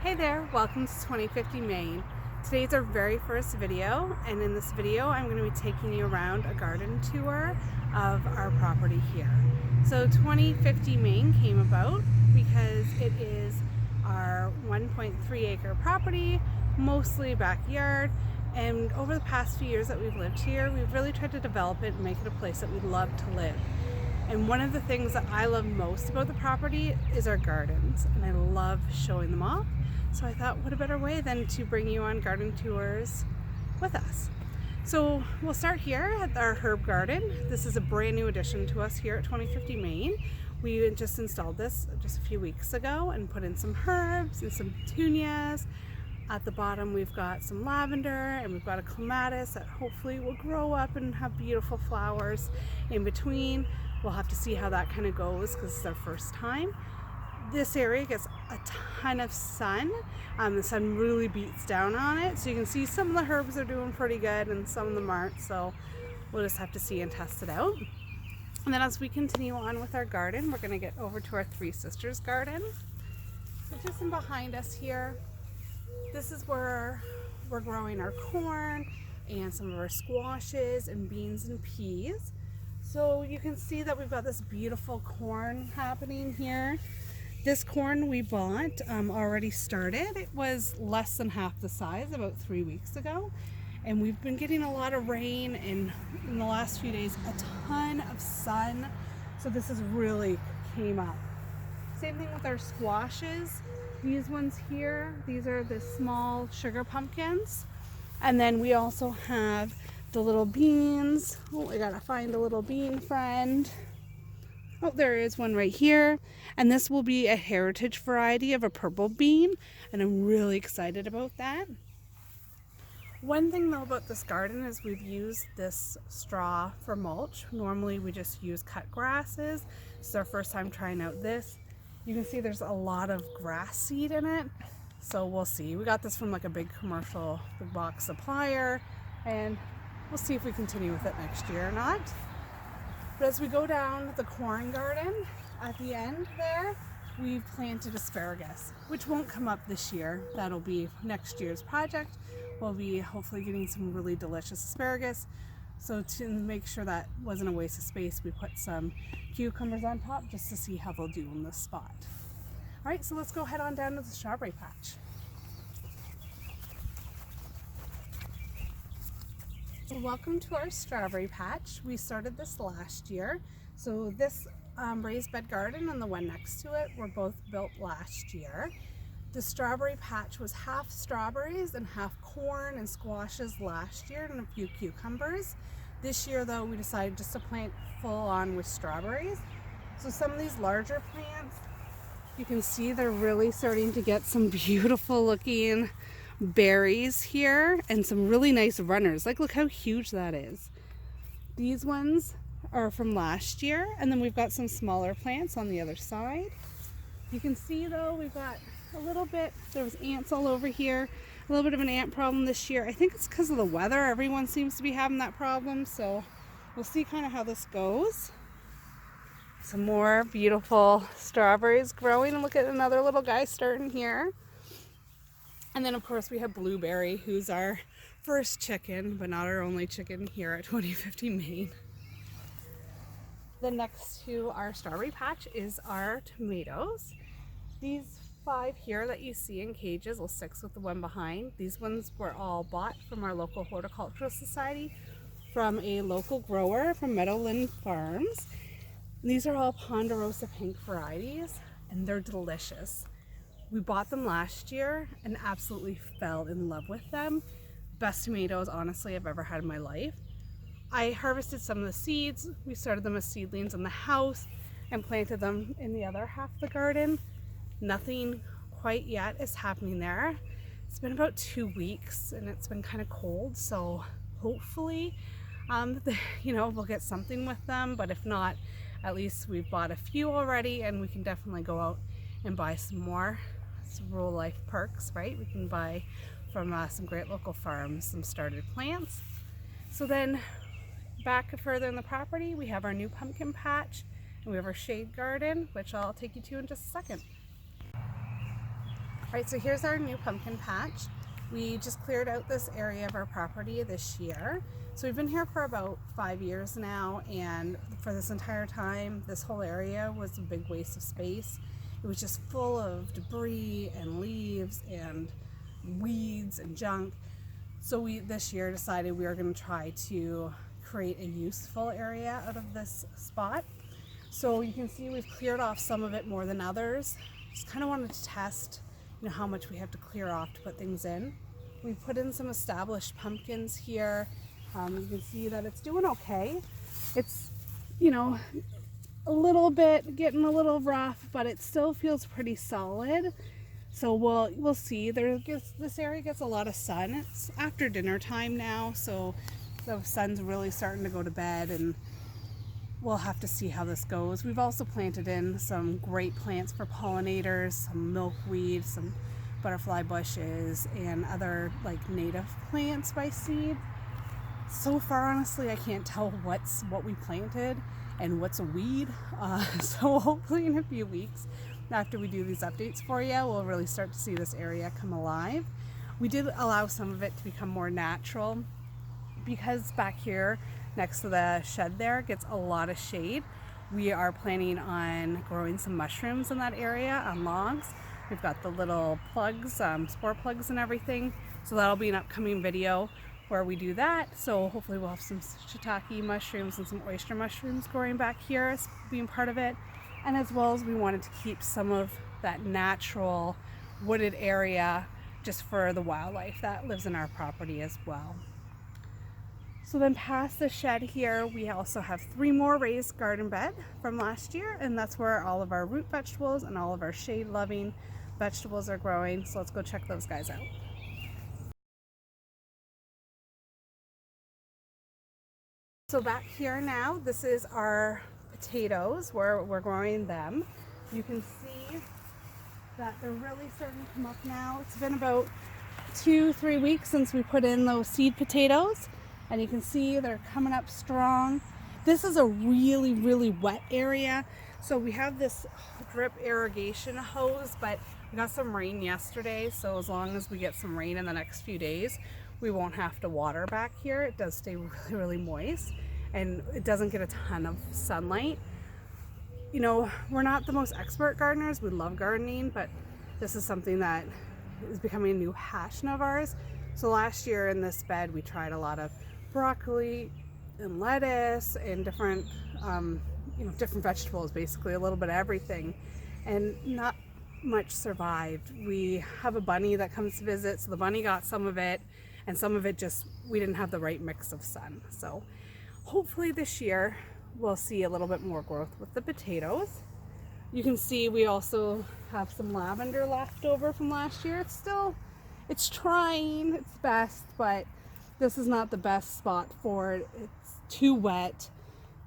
Hey there, welcome to 2050 Maine. Today's our very first video, and in this video I'm going to be taking you around a garden tour of our property here. So 2050 Maine came about because it is our 1.3 acre property, mostly backyard, and over the past few years that we've lived here, we've really tried to develop it and make it a place that we'd love to live. And one of the things that I love most about the property is our gardens, and I love showing them off. So I thought, what a better way than to bring you on garden tours with us. So we'll start here at our herb garden. This is a brand new addition to us here at 2050 Maine. We just installed this just a few weeks ago and put in some herbs and some petunias. At the bottom we've got some lavender and we've got a clematis that hopefully will grow up and have beautiful flowers in between. We'll have to see how that kind of goes because it's our first time. This area gets a ton of sun. The sun really beats down on it, so you can see some of the herbs are doing pretty good and some of them aren't, so we'll just have to see and test it out. And then as we continue on with our garden, we're going to get over to our Three Sisters garden. So just in behind us here, this is where we're growing our corn and some of our squashes and beans and peas. So you can see that we've got this beautiful corn happening here. This corn we bought already started. It was less than half the size about 3 weeks ago, and we've been getting a lot of rain and in the last few days a ton of sun, so this has really came up. Same thing with our squashes. These ones here, these are the small sugar pumpkins, and then we also have the little beans. Oh, I gotta find a little bean friend. Oh, there is one right here, and this will be a heritage variety of a purple bean, and I'm really excited about that. One thing though about this garden is we've used this straw for mulch. Normally we just use cut grasses. This is our first time trying out this. You can see there's a lot of grass seed in it, so we'll see. We got this from like a big commercial big box supplier, and we'll see if we continue with it next year or not. But as we go down the corn garden, at the end there, we've planted asparagus, which won't come up this year. That'll be next year's project. We'll be hopefully getting some really delicious asparagus. So to make sure that wasn't a waste of space, we put some cucumbers on top just to see how they'll do in this spot. All right, so let's go head on down to the strawberry patch. Welcome to our strawberry patch. We started this last year. So this raised bed garden and the one next to it were both built last year. The strawberry patch was half strawberries and half corn and squashes last year and a few cucumbers. This year though, we decided just to plant full on with strawberries. So some of these larger plants, you can see they're really starting to get some beautiful looking berries here and some really nice runners. Like, look how huge that is. These ones are from last year, and then we've got some smaller plants on the other side. You can see though, we've got a little bit, there was ants all over here, a little bit of an ant problem this year. I think it's because of the weather. Everyone seems to be having that problem, so we'll see kind of how this goes. Some more beautiful strawberries growing, and look at another little guy starting here. And then of course we have Blueberry, who's our first chicken, but not our only chicken here at 2050 Maine. The next to our strawberry patch is our tomatoes. These 5 here that you see in cages, well 6 with the one behind. These ones were all bought from our local horticultural society from a local grower from Meadowland Farms. These are all Ponderosa pink varieties, and they're delicious. We bought them last year and absolutely fell in love with them. Best tomatoes, honestly, I've ever had in my life. I harvested some of the seeds. We started them as seedlings in the house and planted them in the other half of the garden. Nothing quite yet is happening there. It's been about 2 weeks and it's been kind of cold, so hopefully, we'll get something with them. But if not, at least we've bought a few already, and we can definitely go out and buy some more. It's rural life perks, right? We can buy from some great local farms some started plants. So then back further in the property, we have our new pumpkin patch, and we have our shade garden, which I'll take you to in just a second. Right, so here's our new pumpkin patch. We just cleared out this area of our property this year. So we've been here for about 5 years now, and for this entire time, this whole area was a big waste of space. It was just full of debris and leaves and weeds and junk. So we this year decided we were going to try to create a useful area out of this spot. So you can see we've cleared off some of it more than others. Just kind of wanted to test how much we have to clear off to put things in. We put in some established pumpkins here. You can see that it's doing okay. It's, a little bit getting a little rough, but it still feels pretty solid. So we'll see. This area gets a lot of sun. It's after dinner time now, so the sun's really starting to go to bed, and we'll have to see how this goes. We've also planted in some great plants for pollinators, some milkweed, some butterfly bushes, and other like native plants by seed. So far, honestly, I can't tell what we planted and what's a weed. So hopefully in a few weeks, after we do these updates for you, we'll really start to see this area come alive. We did allow some of it to become more natural because back here next to the shed there gets a lot of shade. We are planning on growing some mushrooms in that area on logs. We've got the little plugs, spore plugs and everything. So that'll be an upcoming video where we do that. So hopefully we'll have some shiitake mushrooms and some oyster mushrooms growing back here as being part of it. And as well as we wanted to keep some of that natural wooded area just for the wildlife that lives in our property as well. So then past the shed here, we also have 3 more raised garden bed from last year, and that's where all of our root vegetables and all of our shade-loving vegetables are growing. So let's go check those guys out. So back here now, this is our potatoes where we're growing them. You can see that they're really starting to come up now. It's been about 2-3 weeks since we put in those seed potatoes. And you can see they're coming up strong. This is a really, really wet area. So we have this drip irrigation hose, but we got some rain yesterday. So as long as we get some rain in the next few days, we won't have to water back here. It does stay really, really moist, and it doesn't get a ton of sunlight. We're not the most expert gardeners. We love gardening, but this is something that is becoming a new passion of ours. So last year in this bed, we tried a lot of broccoli and lettuce and different different vegetables, basically a little bit of everything, and not much survived. We have a bunny that comes to visit, so the bunny got some of it, and some of it just we didn't have the right mix of sun. So hopefully this year we'll see a little bit more growth with the potatoes. You can see we also have some lavender left over from last year. It's trying its best, but this is not the best spot for it. It's too wet,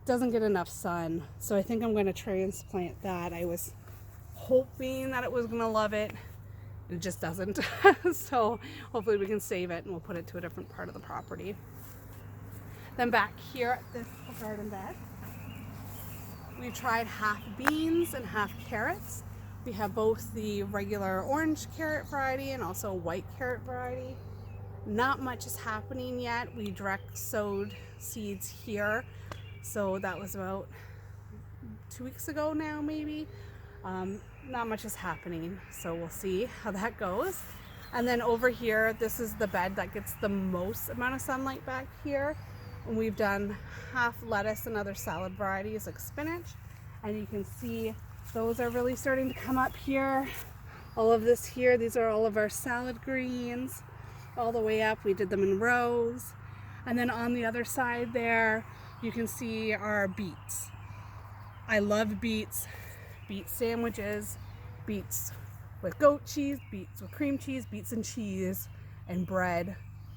doesn't get enough sun. So I think I'm going to transplant that. I was hoping that it was going to love it. It just doesn't. So hopefully we can save it and we'll put it to a different part of the property. Then back here at this garden bed, we tried half beans and half carrots. We have both the regular orange carrot variety and also a white carrot variety. Not much is happening yet. We direct sowed seeds here. So that was about 2 weeks ago now, maybe. Not much is happening. So we'll see how that goes. And then over here, this is the bed that gets the most amount of sunlight back here. And we've done half lettuce and other salad varieties like spinach. And you can see those are really starting to come up here. All of this here, these are all of our salad greens. All the way up, we did them in rows. And then on the other side there, you can see our beets. I love beets, beet sandwiches, beets with goat cheese, beets with cream cheese, beets and cheese, and bread.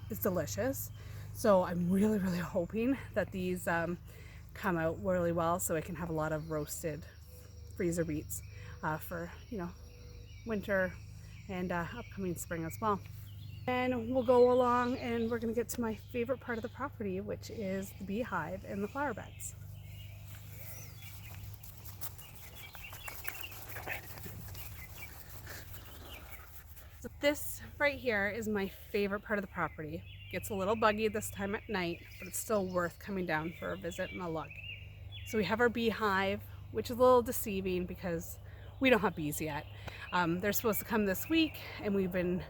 It's delicious. So I'm really, really hoping that these come out really well so I can have a lot of roasted freezer beets for, winter and upcoming spring as well. And we'll go along and we're going to get to my favorite part of the property, which is the beehive and the flower beds. This right here is my favorite part of the property. Gets a little buggy this time at night, but it's still worth coming down for a visit and a look. So we have our beehive, which is a little deceiving because we don't have bees yet. They're supposed to come this week, and we've been,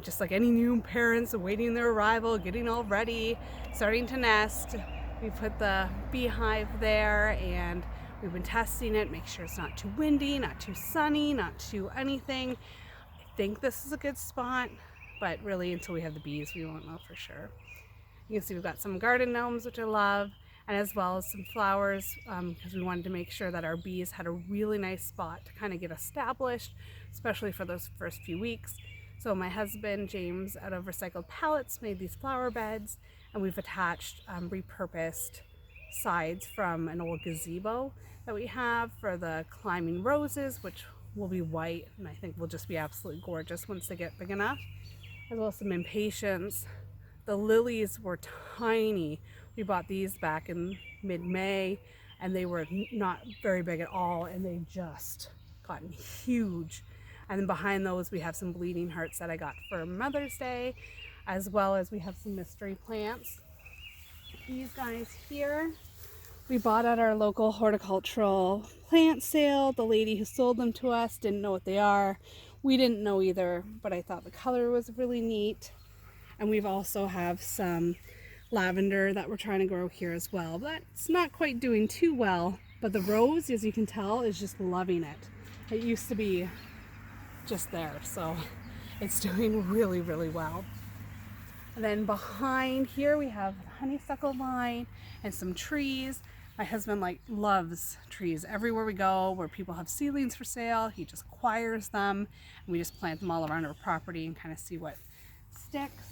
just like any new parents, awaiting their arrival, getting all ready, starting to nest. We put the beehive there, and we've been testing it, make sure it's not too windy, not too sunny, not too anything. I think this is a good spot, but really until we have the bees, we won't know for sure. You can see we've got some garden gnomes, which I love, and as well as some flowers, because we wanted to make sure that our bees had a really nice spot to kind of get established, especially for those first few weeks. So my husband, James, out of recycled pallets, made these flower beds, and we've attached repurposed sides from an old gazebo that we have for the climbing roses, which will be white, and I think will just be absolutely gorgeous once they get big enough, as well as some impatiens. The lilies were tiny. We bought these back in mid-May, and they were not very big at all, and they just gotten huge. And then behind those we have some bleeding hearts that I got for Mother's Day, as well as we have some mystery plants. These guys here we bought at our local horticultural plant sale. The lady who sold them to us didn't know what they are. We didn't know either, but I thought the color was really neat. And we've also have some lavender that we're trying to grow here as well. That's not quite doing too well, but the rose, as you can tell, is just loving it. It used to be just there, so it's doing really, really well. And then behind here we have honeysuckle vine and some trees. My husband loves trees. Everywhere we go where people have seedlings for sale, he just acquires them, and we just plant them all around our property and kind of see what sticks.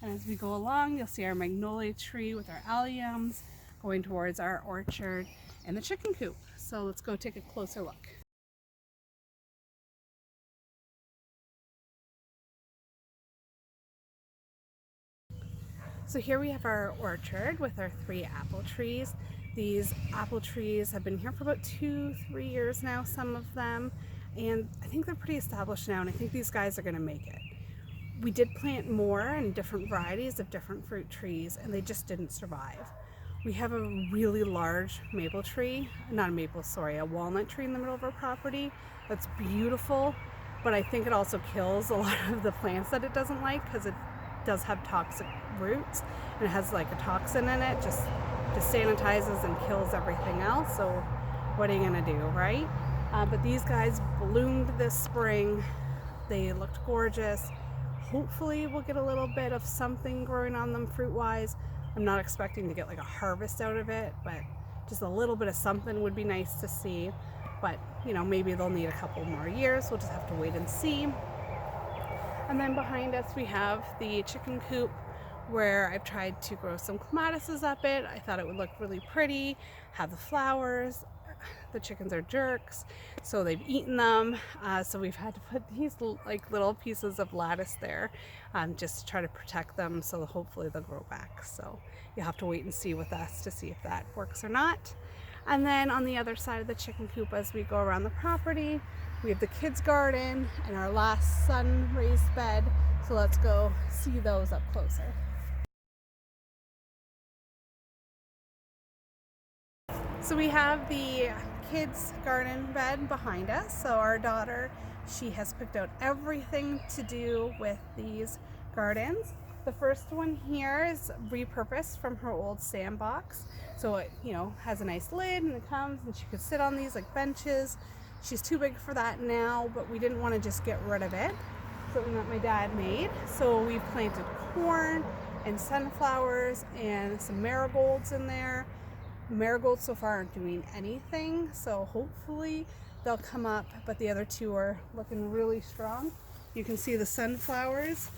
And as we go along, you'll see our magnolia tree with our alliums going towards our orchard and the chicken coop. So let's go take a closer look. So here we have our orchard with our 3 apple trees. These apple trees have been here for about 2-3 years now, some of them, and I think they're pretty established now, and I think these guys are going to make it. We did plant more and different varieties of different fruit trees, and they just didn't survive. We have a really large maple tree, not a maple, sorry, a walnut tree in the middle of our property that's beautiful, but I think it also kills a lot of the plants that it doesn't like because it does have toxic roots, and it has like a toxin in it, just sanitizes and kills everything else. So what are you gonna do, right? But these guys bloomed this spring. They looked gorgeous. Hopefully we'll get a little bit of something growing on them fruit wise. I'm not expecting to get like a harvest out of it, but just a little bit of something would be nice to see. But maybe they'll need a couple more years. We'll just have to wait and see. And then behind us we have the chicken coop, where I've tried to grow some clematises up it. I thought it would look really pretty, have the flowers. The chickens are jerks, so they've eaten them. So we've had to put these little pieces of lattice there, just to try to protect them, so hopefully they'll grow back. So you'll have to wait and see with us to see if that works or not. And then on the other side of the chicken coop, as we go around the property, we have the kids' garden and our last sun-raised bed. So let's go see those up closer. So we have the kids' garden bed behind us. So our daughter, she has picked out everything to do with these gardens. The first one here is repurposed from her old sandbox. So it, has a nice lid, and it comes, and she could sit on these like benches. She's too big for that now, but we didn't want to just get rid of it. Something that my dad made. So we planted corn and sunflowers and some marigolds in there. Marigolds so far aren't doing anything, so hopefully they'll come up, but the other two are looking really strong. You can see the sunflowers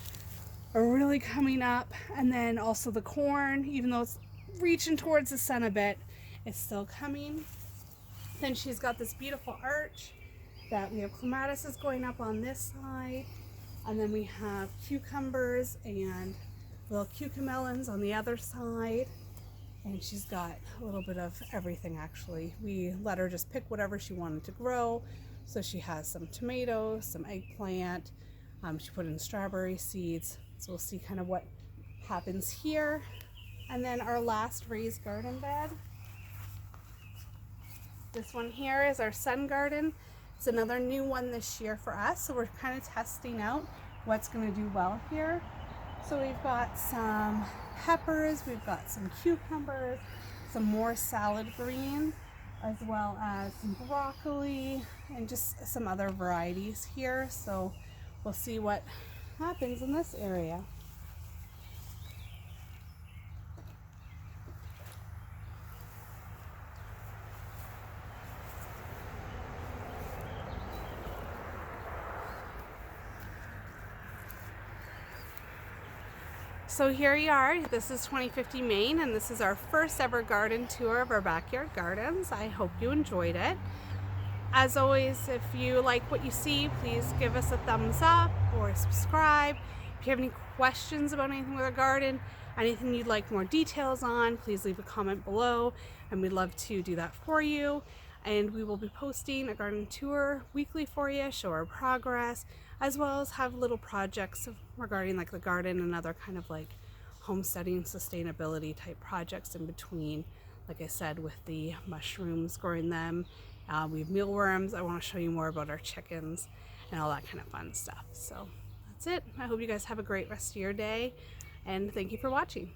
are really coming up, and then also the corn, even though it's reaching towards the sun a bit, it's still coming. Then she's got this beautiful arch that we have clematises going up on this side, and then we have cucumbers and little cucamelons on the other side. And she's got a little bit of everything, actually. We let her just pick whatever she wanted to grow. So she has some tomatoes, some eggplant, She put in strawberry seeds. So we'll see kind of what happens here. And then our last raised garden bed. This one here is our sun garden. It's another new one this year for us. So we're kind of testing out what's going to do well here. So we've got some peppers, we've got some cucumbers, some more salad greens, as well as some broccoli and just some other varieties here. So we'll see what happens in this area. So here you are, this is 2050 Maine, and this is our first ever garden tour of our backyard gardens. I hope you enjoyed it. As always, if you like what you see, please give us a thumbs up or subscribe. If you have any questions about anything with our garden, anything you'd like more details on, please leave a comment below, and we'd love to do that for you. And we will be posting a garden tour weekly for you, show our progress, as well as have little projects regarding like the garden and other kind of like homesteading sustainability type projects in between. Like I said, with the mushrooms, growing them, we have mealworms. I want to show you more about our chickens and all that kind of fun stuff. So that's it. I hope you guys have a great rest of your day, and thank you for watching.